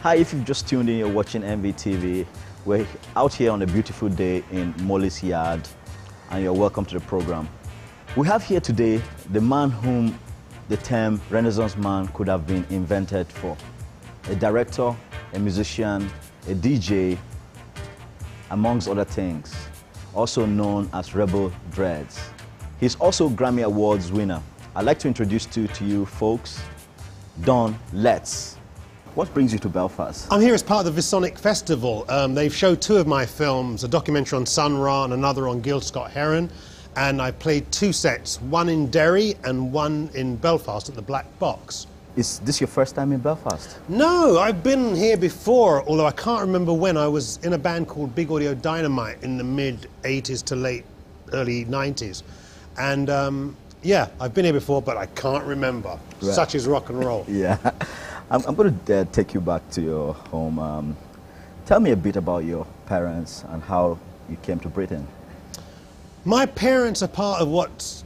Hi, if you've just tuned in, you're watching NVTV. We're out here on a beautiful day in Molly's Yard, and you're welcome to the program. We have here today the man whom the term Renaissance man could have been invented for. A director, a musician, a DJ, amongst other things, also known as Rebel Dreads. He's also Grammy Awards winner. I'd like to introduce to you folks, Don Lett. What brings you to Belfast? I'm here as part of the Visonic Festival. They've showed two of my films, a documentary on Sun Ra and another on Gil Scott-Heron, and I played two sets, one in Derry and one in Belfast at the Black Box. Is this your first time in Belfast? No, I've been here before, although I can't remember when. I was in a band called Big Audio Dynamite in the mid-80s to early 90s. And yeah, I've been here before, but I can't remember. Right. Such is rock and roll. Yeah. I'm going to take you back to your home. Tell me a bit about your parents and how you came to Britain. My parents are part of what's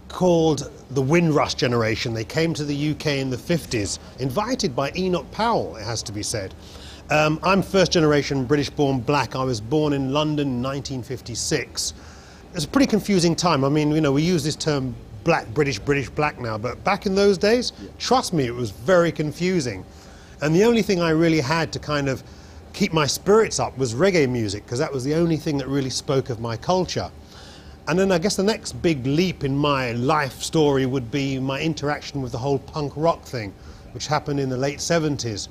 called the Windrush generation. They came to the UK in the 50s, invited by Enoch Powell, it has to be said. I'm first generation British-born black. I was born in London in 1956. It's a pretty confusing time. I mean, you know, we use this term black, British black now, but back in those days, trust me, it was very confusing. And the only thing I really had to kind of keep my spirits up was reggae music, because that was the only thing that really spoke of my culture. And then I guess the next big leap in my life story would be my interaction with the whole punk rock thing, which happened in the late 70s.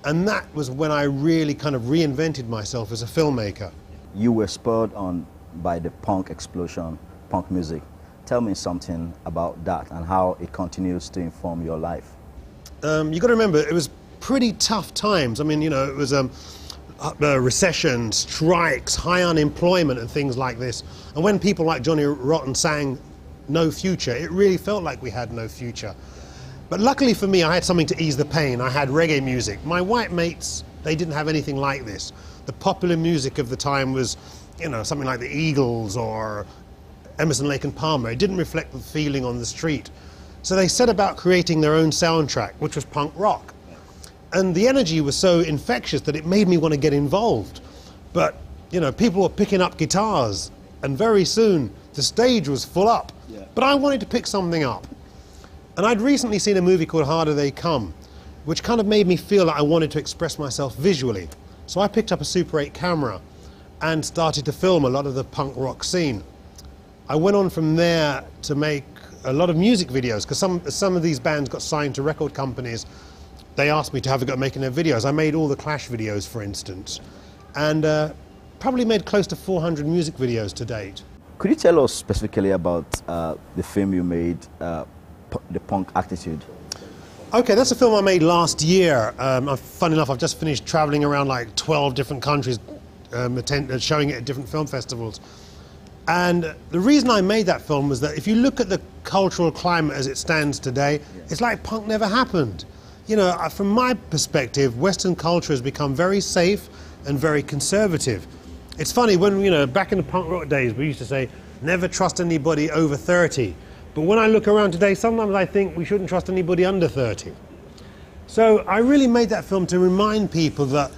And that was when I really kind of reinvented myself as a filmmaker. You were spurred on by the punk explosion, punk music. Tell me something about that and how it continues to inform your life. You got to remember, it was pretty tough times. I mean, you know, it was recession, strikes, high unemployment and things like this. And when people like Johnny Rotten sang No Future, it really felt like we had no future. But luckily for me, I had something to ease the pain. I had reggae music. My white mates, they didn't have anything like this. The popular music of the time was, you know, something like the Eagles or Emerson, Lake and Palmer. It didn't reflect the feeling on the street. So they set about creating their own soundtrack, which was punk rock. And the energy was so infectious that it made me want to get involved. But, you know, people were picking up guitars, and very soon the stage was full up. Yeah. But I wanted to pick something up. And I'd recently seen a movie called Harder They Come, which kind of made me feel that I wanted to express myself visually. So I picked up a Super 8 camera and started to film a lot of the punk rock scene. I went on from there to make a lot of music videos, because some of these bands got signed to record companies. They asked me to have a go at making their videos. I made all the Clash videos, for instance, and probably made close to 400 music videos to date. Could you tell us specifically about the film you made, The Punk Attitude? Okay, that's a film I made last year. Funny enough, I've just finished traveling around like 12 different countries, showing it at different film festivals. And the reason I made that film was that if you look at the cultural climate as it stands today, it's like punk never happened. You know, from my perspective, Western culture has become very safe and very conservative. It's funny, when, you know, back in the punk rock days, we used to say, never trust anybody over 30. But when I look around today, sometimes I think we shouldn't trust anybody under 30. So I really made that film to remind people that,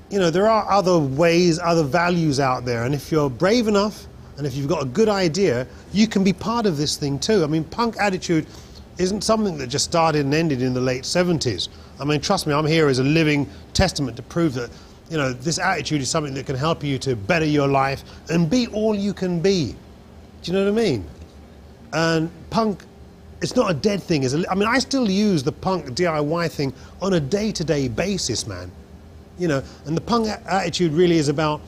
you know, there are other ways, other values out there. And if you're brave enough, and if you've got a good idea, you can be part of this thing too. I mean, punk attitude isn't something that just started and ended in the late 70s. I mean, trust me, I'm here as a living testament to prove that, you know, this attitude is something that can help you to better your life and be all you can be. Do you know what I mean? And punk, it's not a dead thing. I mean, I still use the punk DIY thing on a day-to-day basis, man. You know, and the punk attitude really is about,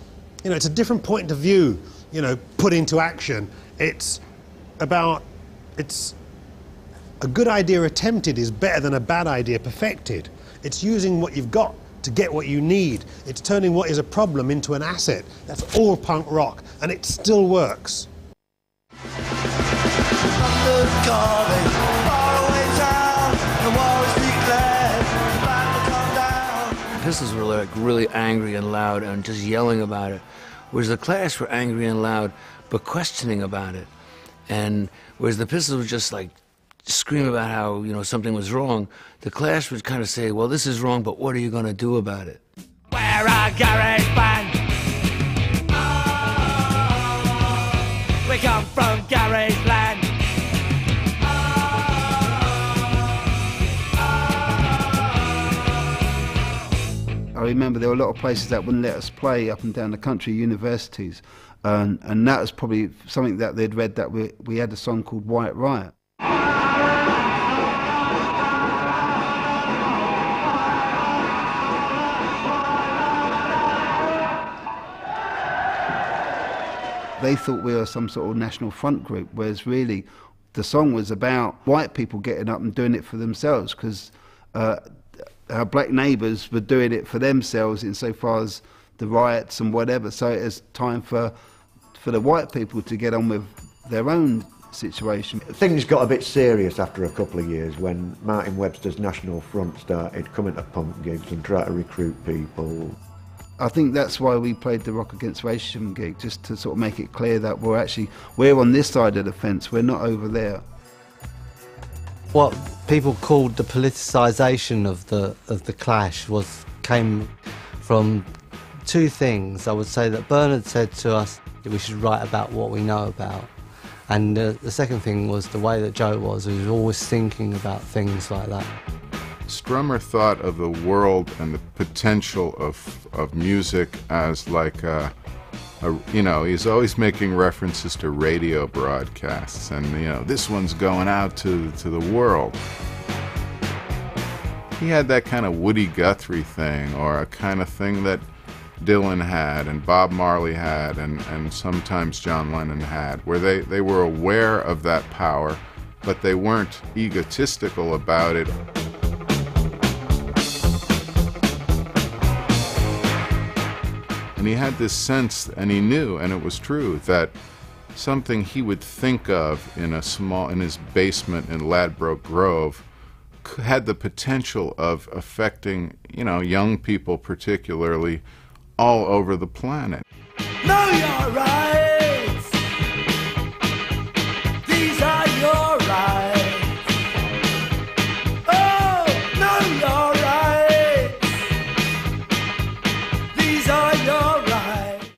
you know, it's a different point of view, you know, put into action. It's about, it's a good idea attempted is better than a bad idea perfected. It's using what you've got to get what you need. It's turning what is a problem into an asset. That's all punk rock, and it still works. Pistols were like really angry and loud and just yelling about it, whereas the Clash were angry and loud but questioning about it. And whereas the Pistols were just like scream about how, you know, something was wrong, the Clash would kind of say, well, this is wrong, but what are you going to do about it? We're a garage band. We come from garage land. I remember there were a lot of places that wouldn't let us play up and down the country, universities, and that was probably something that they'd read, that we had a song called White Riot. They thought we were some sort of national front group, whereas really the song was about white people getting up and doing it for themselves, because our black neighbours were doing it for themselves insofar as the riots and whatever. So it was time for the white people to get on with their own situation. Things got a bit serious after a couple of years when Martin Webster's National Front started coming to punk gigs and trying to recruit people. I think that's why we played the Rock Against Racism gig, just to sort of make it clear that we're on this side of the fence, we're not over there. What people called the politicisation of the Clash came from two things. I would say that Bernard said to us that we should write about what we know about, and the second thing was the way that Joe was. He was always thinking about things like that. Strummer thought of the world and the potential of music as like you know, he's always making references to radio broadcasts, and, you know, this one's going out to the world. He had that kind of Woody Guthrie thing, or a kind of thing that Dylan had and Bob Marley had and sometimes John Lennon had, where they were aware of that power, but they weren't egotistical about it. And he had this sense, and he knew, and it was true, that something he would think of in his basement in Ladbroke Grove had the potential of affecting, you know, young people particularly all over the planet. Know your rights. These are your rights. Oh, know your rights. These are your rights.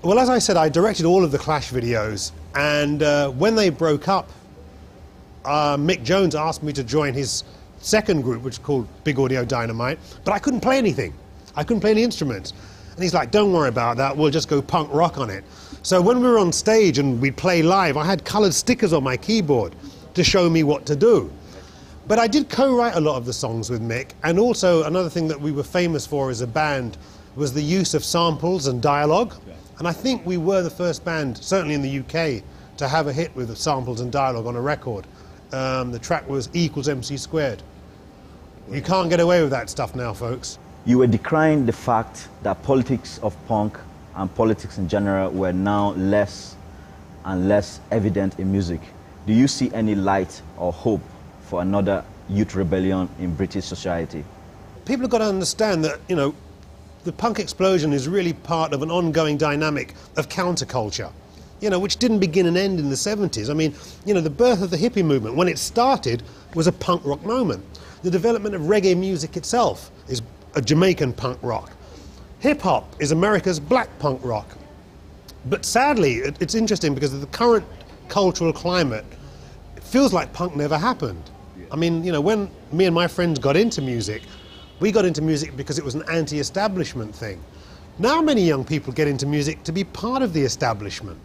Well, as I said, I directed all of the Clash videos, and when they broke up, Mick Jones asked me to join his second group, which is called Big Audio Dynamite, but I couldn't play anything. I couldn't play any instruments. And he's like, don't worry about that, we'll just go punk rock on it. So when we were on stage and we'd play live, I had coloured stickers on my keyboard to show me what to do. But I did co-write a lot of the songs with Mick, and also another thing that we were famous for as a band was the use of samples and dialogue. And I think we were the first band, certainly in the UK, to have a hit with samples and dialogue on a record. The track was E = MC squared. You can't get away with that stuff now, folks. You were decrying the fact that politics of punk and politics in general were now less and less evident in music. Do you see any light or hope for another youth rebellion in British society? People have got to understand that, you know, the punk explosion is really part of an ongoing dynamic of counterculture, you know, which didn't begin and end in the 70s. I mean, you know, the birth of the hippie movement, when it started, was a punk rock moment. The development of reggae music itself is a Jamaican punk rock. Hip-hop is America's black punk rock. But sadly, it's interesting because of the current cultural climate, it feels like punk never happened. I mean, you know, when me and my friends got into music, we got into music because it was an anti-establishment thing. Now many young people get into music to be part of the establishment.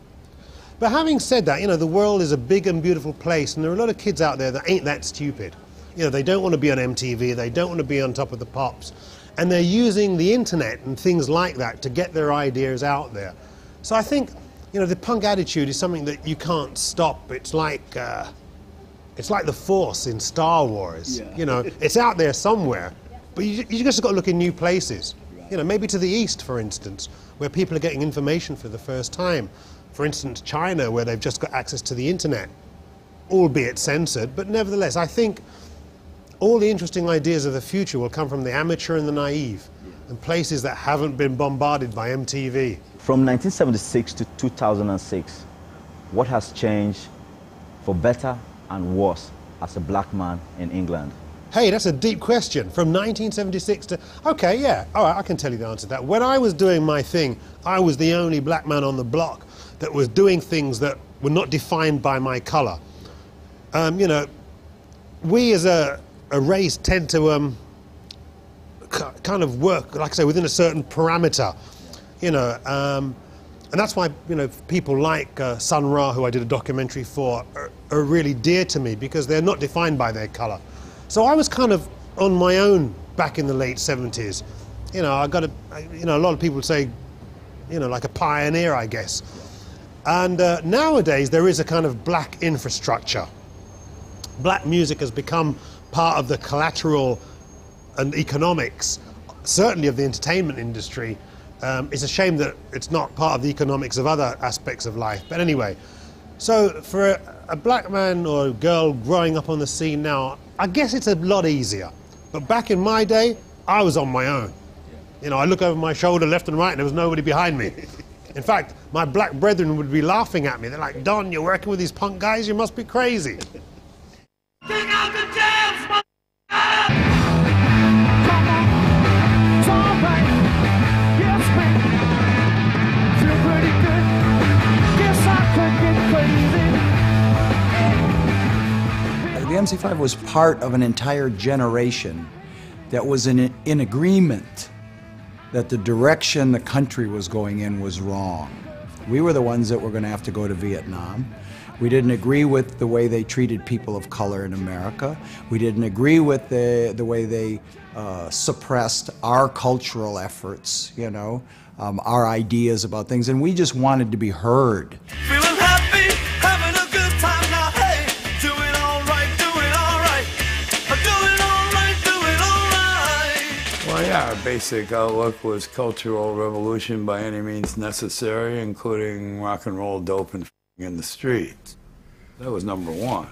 But having said that, you know, the world is a big and beautiful place, and there are a lot of kids out there that ain't that stupid. You know, they don't want to be on MTV, they don't want to be on Top of the Pops, and they're using the internet and things like that to get their ideas out there. So I think, you know, the punk attitude is something that you can't stop. It's like the Force in Star Wars. Yeah. You know, it's out there somewhere, but you just got to look in new places. You know, maybe to the east, for instance, where people are getting information for the first time. For instance, China, where they've just got access to the internet, albeit censored, but nevertheless, I think all the interesting ideas of the future will come from the amateur and the naive, and places that haven't been bombarded by MTV. From 1976 to 2006, what has changed for better and worse as a black man in England? Hey, that's a deep question. From 1976 to... Okay, yeah, all right, I can tell you the answer to that. When I was doing my thing, I was the only black man on the block that was doing things that were not defined by my colour. You know, we as a race tend to kind of work, like I say, within a certain parameter, you know, and that's why, you know, people like Sun Ra, who I did a documentary for, are really dear to me because they're not defined by their colour. So I was kind of on my own back in the late 70s. You know, you know, a lot of people say, you know, like a pioneer, I guess. And nowadays there is a kind of black infrastructure. Black music has become part of the collateral and economics, certainly of the entertainment industry. It's a shame that it's not part of the economics of other aspects of life. But anyway, so for a black man or girl growing up on the scene now, I guess it's a lot easier. But back in my day, I was on my own. You know, I look over my shoulder left and right and there was nobody behind me. In fact, my black brethren would be laughing at me. They're like, Don, you're working with these punk guys? You must be crazy. Take out the jams, The MC5 was part of an entire generation that was in agreement that the direction the country was going in was wrong. We were the ones that were going to have to go to Vietnam. We didn't agree with the way they treated people of color in America. We didn't agree with the way they suppressed our cultural efforts, you know, our ideas about things, and we just wanted to be heard. feeling happy, having a good time now. Hey, doing all right, doing all right. Doing all right, doing all right. Well, yeah, our basic outlook was cultural revolution by any means necessary, including rock and roll, dope, and in the streets. That was number one.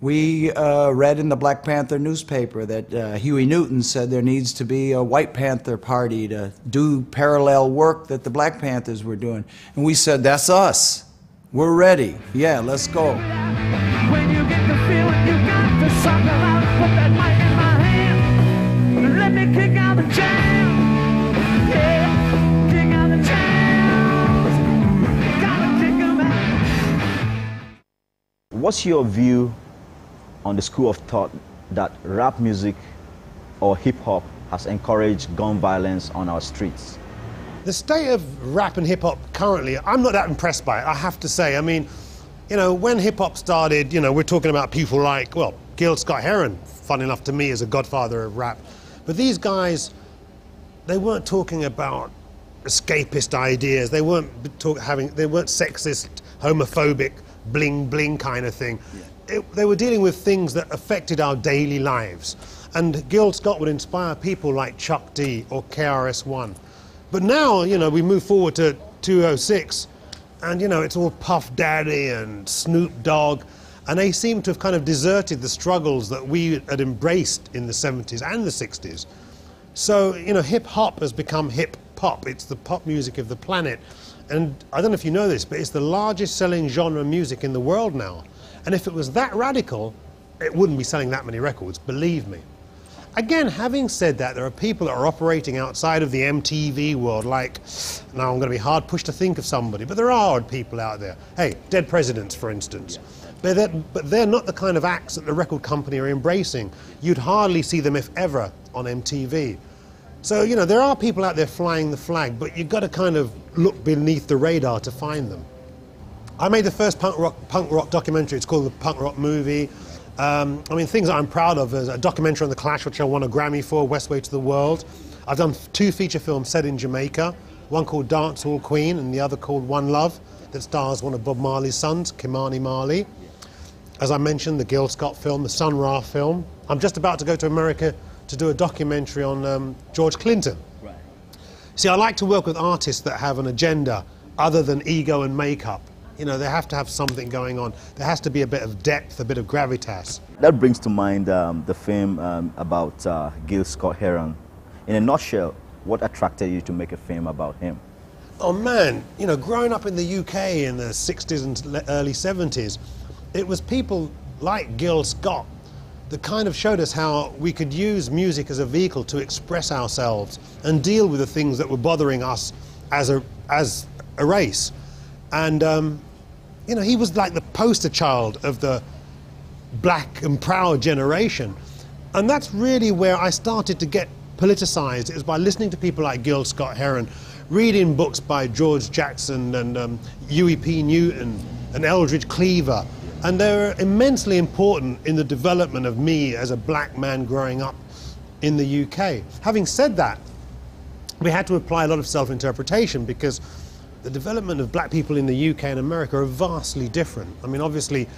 We read in the Black Panther newspaper that Huey Newton said there needs to be a White Panther party to do parallel work that the Black Panthers were doing. And we said, that's us. We're ready. Yeah, let's go. When you get the feeling, you got to suck it out. Put that mic in my hand. And let me kick out the jam. Yeah, kick out the jams. Gotta kick 'em out. What's your view on the school of thought that rap music or hip-hop has encouraged gun violence on our streets? The state of rap and hip-hop currently, I'm not that impressed by it, I have to say. I mean, you know, when hip-hop started, you know, we're talking about people like, well, Gil Scott-Heron, fun enough to me, is a godfather of rap. But these guys, they weren't talking about escapist ideas. They weren't sexist, homophobic, bling-bling kind of thing. They were dealing with things that affected our daily lives. And Gil Scott would inspire people like Chuck D or KRS-One. But now, you know, we move forward to 206, and, you know, it's all Puff Daddy and Snoop Dogg, and they seem to have kind of deserted the struggles that we had embraced in the 70s and the 60s. So, you know, hip-hop has become hip-pop. It's the pop music of the planet. And I don't know if you know this, but it's the largest selling genre of music in the world now. And if it was that radical, it wouldn't be selling that many records, believe me. Again, having said that, there are people that are operating outside of the MTV world, like, now I'm going to be hard pushed to think of somebody, but there are people out there. Hey, Dead Presidents, for instance. But they're not the kind of acts that the record company are embracing. You'd hardly see them, if ever, on MTV. So, you know, there are people out there flying the flag, but you've got to kind of look beneath the radar to find them. I made the first punk rock documentary. It's called The Punk Rock Movie. I mean, things that I'm proud of is a documentary on The Clash, which I won a Grammy for, West Way to the World. I've done 2 feature films set in Jamaica, one called Dance Hall Queen and the other called One Love, that stars one of Bob Marley's sons, Kimani Marley. As I mentioned, the Gil Scott film, the Sun Ra film. I'm just about to go to America to do a documentary on George Clinton. Right. See, I like to work with artists that have an agenda other than ego and makeup. You know, they have to have something going on. There has to be a bit of depth, a bit of gravitas. That brings to mind the film about Gil Scott-Heron. In a nutshell, what attracted you to make a film about him? Oh man, you know, growing up in the UK in the 60s and early 70s, it was people like Gil Scott that kind of showed us how we could use music as a vehicle to express ourselves and deal with the things that were bothering us as a race. And you know, he was like the poster child of the black and proud generation. And that's really where I started to get politicized. It was by listening to people like Gil Scott-Heron, reading books by George Jackson and Huey P. Newton and Eldridge Cleaver. And they were immensely important in the development of me as a black man growing up in the UK. Having said that, we had to apply a lot of self-interpretation because the development of black people in the UK and America are vastly different. I mean, obviously,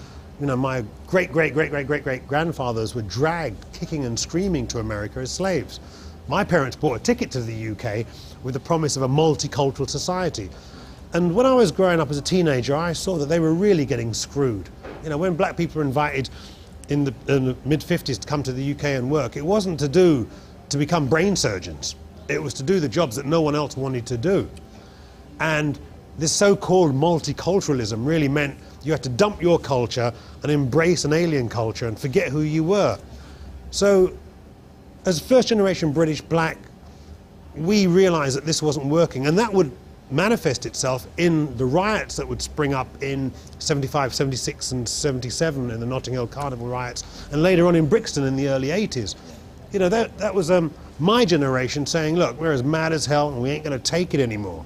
you know, my great-great-great-great-great-grandfathers were dragged kicking and screaming to America as slaves. My parents bought a ticket to the UK with the promise of a multicultural society. And when I was growing up as a teenager, I saw that they were really getting screwed. You know, when black people were invited in the mid-50s to come to the UK and work, it wasn't to become brain surgeons. It was to do the jobs that no one else wanted to do. And this so-called multiculturalism really meant you had to dump your culture and embrace an alien culture and forget who you were. So, as first-generation British black, we realized that this wasn't working, and that would manifest itself in the riots that would spring up in 75, 76 and 77 in the Notting Hill Carnival riots, and later on in Brixton in the early 80s. You know, that was my generation saying, look, we're as mad as hell and we ain't going to take it anymore.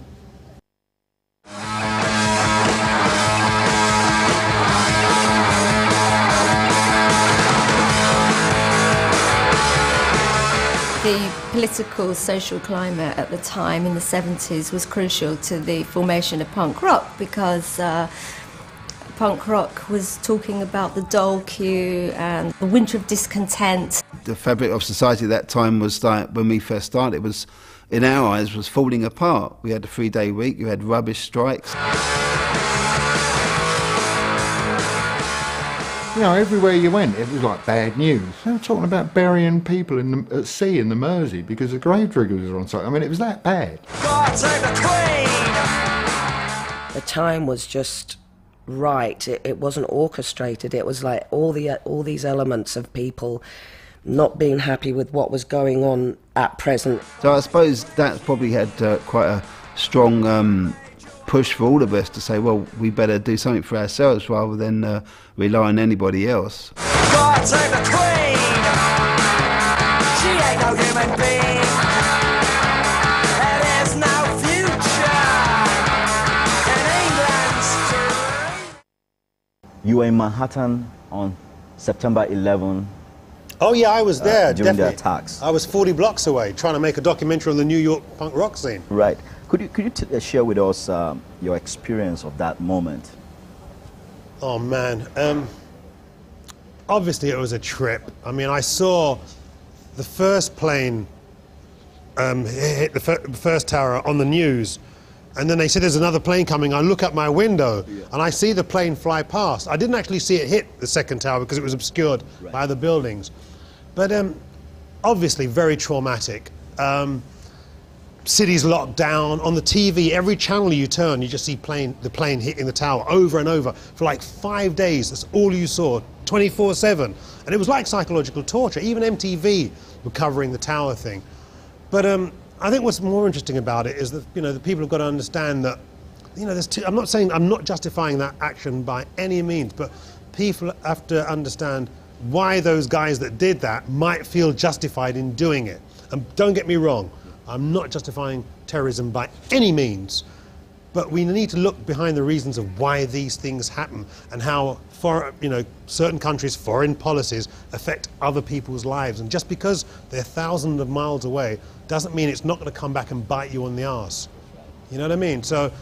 The political, social climate at the time in the 70s was crucial to the formation of punk rock because punk rock was talking about the dole queue and the winter of discontent. The fabric of society at that time was like, when we first started, it was, in our eyes, was falling apart. We had a 3-day week, you had rubbish strikes. You know, everywhere you went, it was like bad news. They were talking about burying people at sea in the Mersey because the grave diggers were on site. I mean, it was that bad. God save the Queen! The time was just right. It wasn't orchestrated. It was like all these elements of people not being happy with what was going on at present. So I suppose that's probably had quite a strong push for all of us to say, well, we better do something for ourselves rather than rely on anybody else. God save the Queen! She ain't no human being. There is no future in England's dream. You were in Manhattan on September 11. Oh yeah, I was there, during definitely. the attacks. I was 40 blocks away trying to make a documentary on the New York punk rock scene. Right. Could you share with us your experience of that moment? Oh man, obviously it was a trip. I mean, I saw the first plane hit the first tower on the news, and then they said there's another plane coming. I look out my window and I see the plane fly past. I didn't actually see it hit the second tower because it was obscured by the buildings. But obviously very traumatic. Cities locked down. On the TV, every channel you turn, you just see the plane hitting the tower over and over for like 5 days. That's all you saw, 24/7. And it was like psychological torture. Even MTV were covering the tower thing. But I think what's more interesting about it is that, you know, the people have got to understand that, you know, I'm not justifying that action by any means, but people have to understand why those guys that did that might feel justified in doing it. And don't get me wrong, I'm not justifying terrorism by any means, but we need to look behind the reasons of why these things happen and how certain countries' foreign policies affect other people's lives. And just because they're thousands of miles away doesn't mean it's not going to come back and bite you on the arse. You know what I mean? So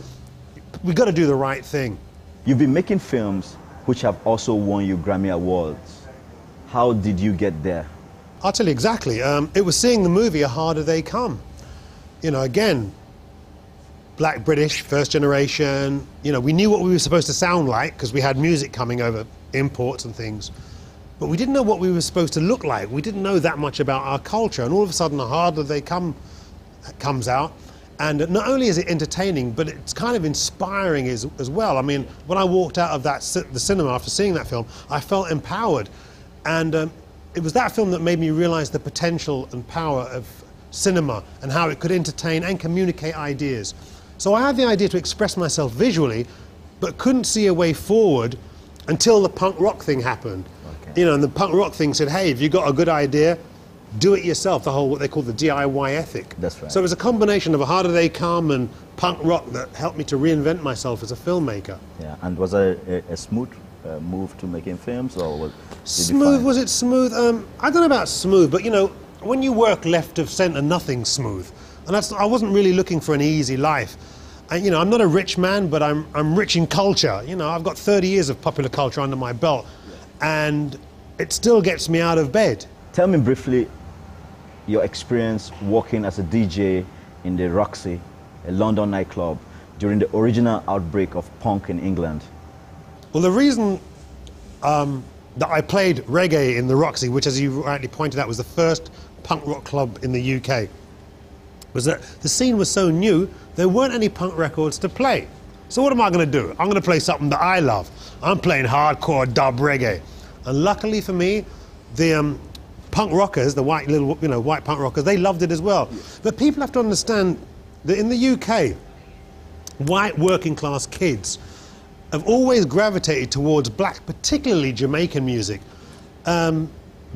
we've got to do the right thing. You've been making films which have also won you Grammy Awards. How did you get there? I'll tell you exactly. It was seeing the movie A Harder They Come. You know, again, black British, first generation, you know, we knew what we were supposed to sound like because we had music coming over imports and things, but we didn't know what we were supposed to look like. We didn't know that much about our culture, and all of a sudden A Harder They Come comes out, and not only is it entertaining, but it's kind of inspiring as well. I mean, when I walked out of the cinema after seeing that film, I felt empowered, and it was that film that made me realize the potential and power of cinema and how it could entertain and communicate ideas. So I had the idea to express myself visually, but couldn't see a way forward until the punk rock thing happened. Okay. You know, and the punk rock thing said, hey, if you've got a good idea, do it yourself, the whole, what they call the DIY ethic. That's right. So it was a combination of a Harder They Come and punk rock that helped me to reinvent myself as a filmmaker. Yeah, and was it a smooth move to making films, or was smooth? Was it smooth? I don't know about smooth, but you know, when you work left of centre, nothing's smooth. And that's, I wasn't really looking for an easy life. And, you know, I'm not a rich man, but I'm rich in culture. You know, I've got 30 years of popular culture under my belt, and it still gets me out of bed. Tell me briefly your experience working as a DJ in the Roxy, a London nightclub, during the original outbreak of punk in England. Well, the reason that I played reggae in the Roxy, which, as you rightly pointed out, was the first punk rock club in the UK, was that the scene was so new, there weren't any punk records to play. So what am I going to do? I'm going to play something that I love. I'm playing hardcore dub reggae. And luckily for me, the punk rockers, the white little, you know, white punk rockers, they loved it as well. But people have to understand that in the UK, white working class kids have always gravitated towards black, particularly Jamaican music,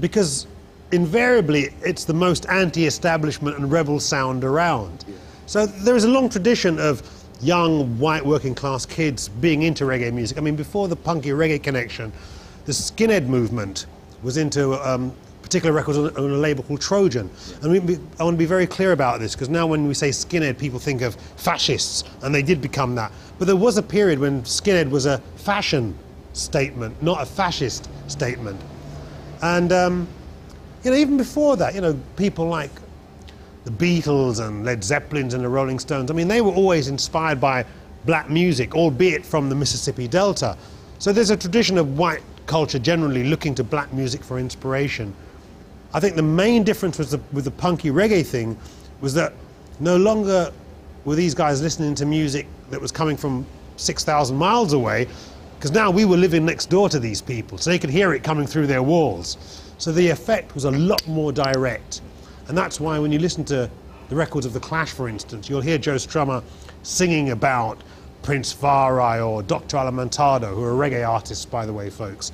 because invariably it's the most anti-establishment and rebel sound around. Yeah. So there is a long tradition of young white working class kids being into reggae music. I mean, before the punky reggae connection, the skinhead movement was into particular records on a label called Trojan. Yeah. And I want to be very clear about this, because now when we say skinhead, people think of fascists, and they did become that. But there was a period when skinhead was a fashion statement, not a fascist statement. And you know, even before that, you know, people like the Beatles and Led Zeppelins and the Rolling Stones, I mean, they were always inspired by black music, albeit from the Mississippi Delta. So there's a tradition of white culture generally looking to black music for inspiration. I think the main difference with the punky reggae thing was that no longer were these guys listening to music that was coming from 6,000 miles away, because now we were living next door to these people, so they could hear it coming through their walls. So the effect was a lot more direct. And that's why when you listen to the records of The Clash, for instance, you'll hear Joe Strummer singing about Prince Farai or Dr. Alimantado, who are reggae artists, by the way, folks.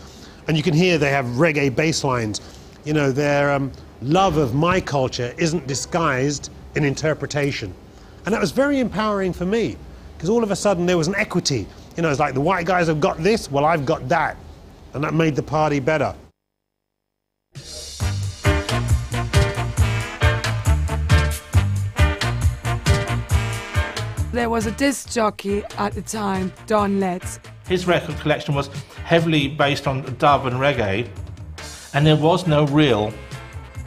And you can hear they have reggae bass lines. You know, their love of my culture isn't disguised in interpretation. And that was very empowering for me, because all of a sudden there was an equity. You know, it's like the white guys have got this, well, I've got that. And that made the party better. There was a disc jockey at the time, Don Lett. His record collection was heavily based on dub and reggae, and there was no real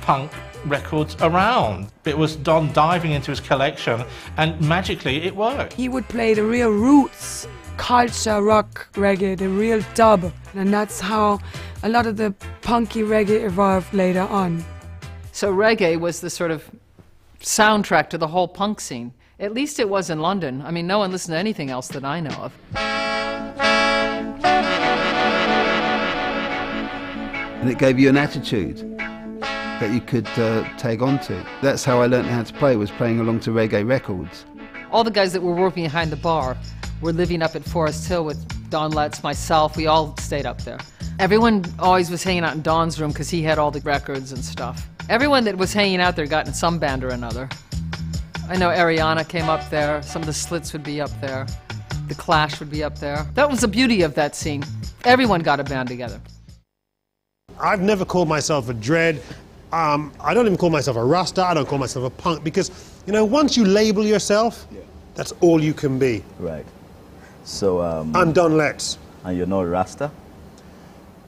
punk records around. It was Don diving into his collection, and magically it worked. He would play the real roots, culture, rock, reggae, the real dub, and that's how a lot of the punky reggae evolved later on. So reggae was the sort of soundtrack to the whole punk scene. At least it was in London. I mean, no one listened to anything else that I know of. And it gave you an attitude that you could tag on to. That's how I learned how to play, was playing along to reggae records. All the guys that were working behind the bar were living up at Forest Hill with Don Letts, myself. We all stayed up there. Everyone always was hanging out in Don's room because he had all the records and stuff. Everyone that was hanging out there got in some band or another. I know Ariana came up there, some of the Slits would be up there, the Clash would be up there. That was the beauty of that scene. Everyone got a band together. I've never called myself a dread. I don't even call myself a Rasta, I don't call myself a punk, because, you know, once you label yourself, that's all you can be. Right. So, I'm Don Lett. And you're not Rasta?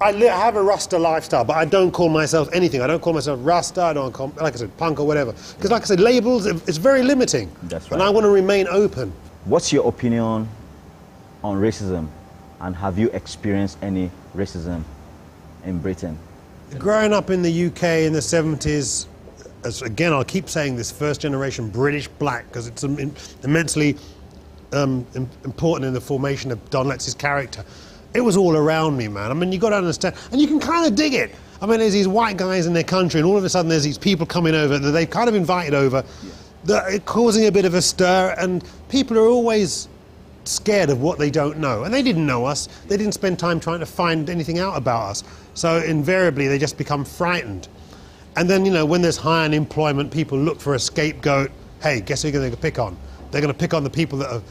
I have a Rasta lifestyle, but I don't call myself anything. I don't call myself Rasta, I don't call, like I said, punk or whatever. Because like I said, labels, it's very limiting. That's right. And I want to remain open. What's your opinion on racism? And have you experienced any racism in Britain? Growing up in the UK in the 70s, as again, I'll keep saying this, first generation British black, because it's immensely important in the formation of Don Lett's character. It was all around me, man. I mean, you got to understand, and you can kind of dig it. I mean, there's these white guys in their country, and all of a sudden there's these people coming over that they've kind of invited over, that are causing a bit of a stir, and people are always scared of what they don't know. And they didn't know us. They didn't spend time trying to find anything out about us. So invariably, they just become frightened. And then, you know, when there's high unemployment, people look for a scapegoat. Hey, guess who they're going to pick on? They're going to pick on the people that are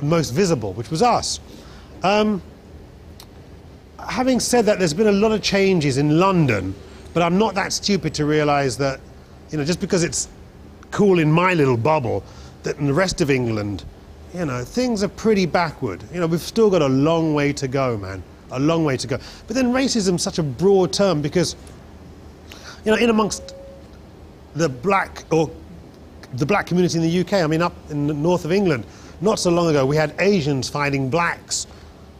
most visible, which was us. Having said that, there's been a lot of changes in London, but I'm not that stupid to realise that, you know, just because it's cool in my little bubble, that in the rest of England, you know, things are pretty backward. You know, we've still got a long way to go, man. A long way to go. But then racism's such a broad term because, you know, in amongst the black community in the UK, I mean, up in the north of England, not so long ago, we had Asians fighting blacks.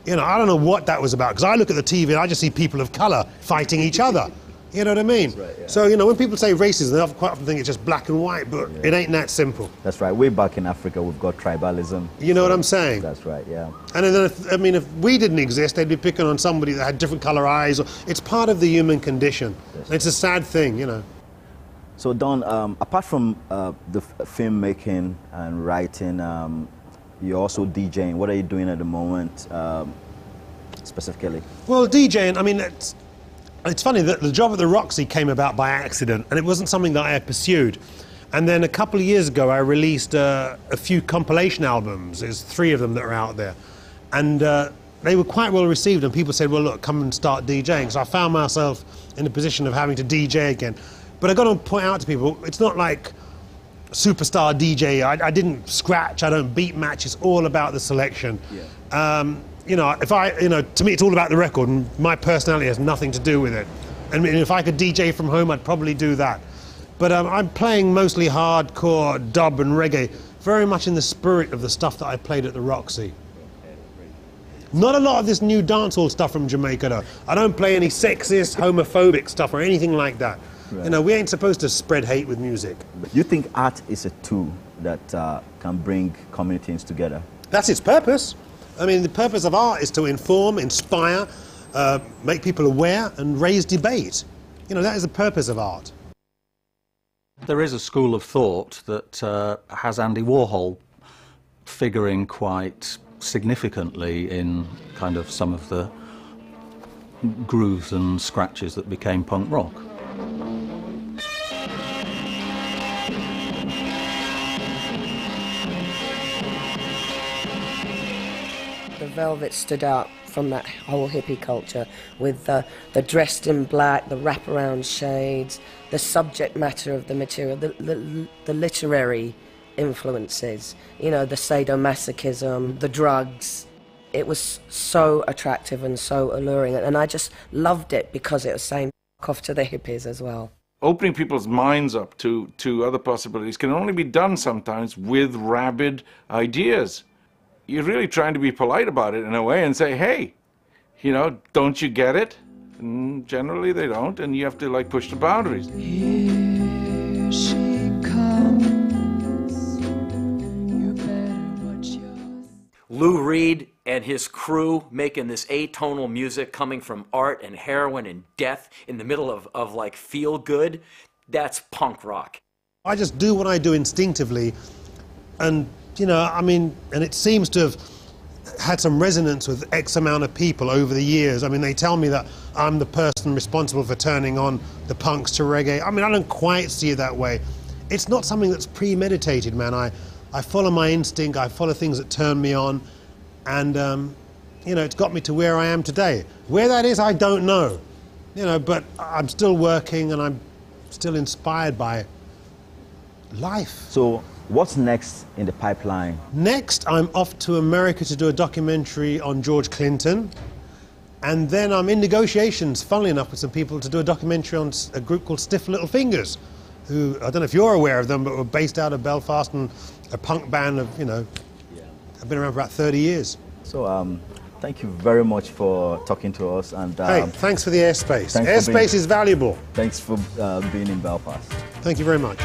You know, I don't know what that was about, because I look at the TV and I just see people of colour fighting each other. You know what I mean? Right, yeah. So, you know, when people say racism, they quite often think it's just black and white, but it ain't that simple. That's right. Way back in Africa, we've got tribalism. You know what I'm saying? That's right, yeah. And then, if we didn't exist, they'd be picking on somebody that had different colour eyes. It's part of the human condition. It's a sad thing, you know. So, Don, apart from the filmmaking and writing, you're also DJing. What are you doing at the moment, specifically? Well, DJing, I mean, it's funny that the job at the Roxy came about by accident, and it wasn't something that I had pursued. And then a couple of years ago, I released a few compilation albums. There's 3 of them that are out there. And they were quite well received, and people said, well, look, come and start DJing. So I found myself in a position of having to DJ again. But I got to point out to people, it's not like superstar DJ. I didn't scratch, I don't beat match. It's all about the selection. Yeah. You know, to me, it's all about the record, and my personality has nothing to do with it. I mean, if I could DJ from home, I'd probably do that. But I'm playing mostly hardcore, dub and reggae, very much in the spirit of the stuff that I played at the Roxy. Not a lot of this new dancehall stuff from Jamaica, though. I don't play any sexist, homophobic stuff or anything like that. Right. You know, we ain't supposed to spread hate with music. You think art is a tool that can bring communities together? That's its purpose. I mean, the purpose of art is to inform, inspire, make people aware and raise debate. You know, that is the purpose of art. There is a school of thought that has Andy Warhol figuring quite significantly in kind of some of the grooves and scratches that became punk rock. The Velvet stood out from that whole hippie culture with the dressed in black, the wraparound shades, the subject matter of the material, the literary influences, you know, the sadomasochism, the drugs. It was so attractive and so alluring, and I just loved it because it was saying f*** off to the hippies as well. Opening people's minds up to other possibilities can only be done sometimes with rabid ideas. You're really trying to be polite about it in a way and say, hey, you know, don't you get it? And generally they don't, and you have to like push the boundaries. Here she comes. You better watch yours. Lou Reed and his crew making this atonal music coming from art and heroin and death in the middle of like feel good. That's punk rock. I just do what I do instinctively, and you know, I mean, and it seems to have had some resonance with X amount of people over the years. I mean, they tell me that I'm the person responsible for turning on the punks to reggae. I mean, I don't quite see it that way. It's not something that's premeditated, man. I follow my instinct, I follow things that turn me on, and, you know, it's got me to where I am today. Where that is, I don't know. You know, but I'm still working and I'm still inspired by life. So, what's next in the pipeline? Next, I'm off to America to do a documentary on George Clinton. And then I'm in negotiations, funnily enough, with some people to do a documentary on a group called Stiff Little Fingers, who, I don't know if you're aware of them, but were based out of Belfast and a punk band of, you know, I've been around for about 30 years. So, thank you very much for talking to us. And hey, thanks for the airspace. Airspace is valuable. Thanks for being in Belfast. Thank you very much.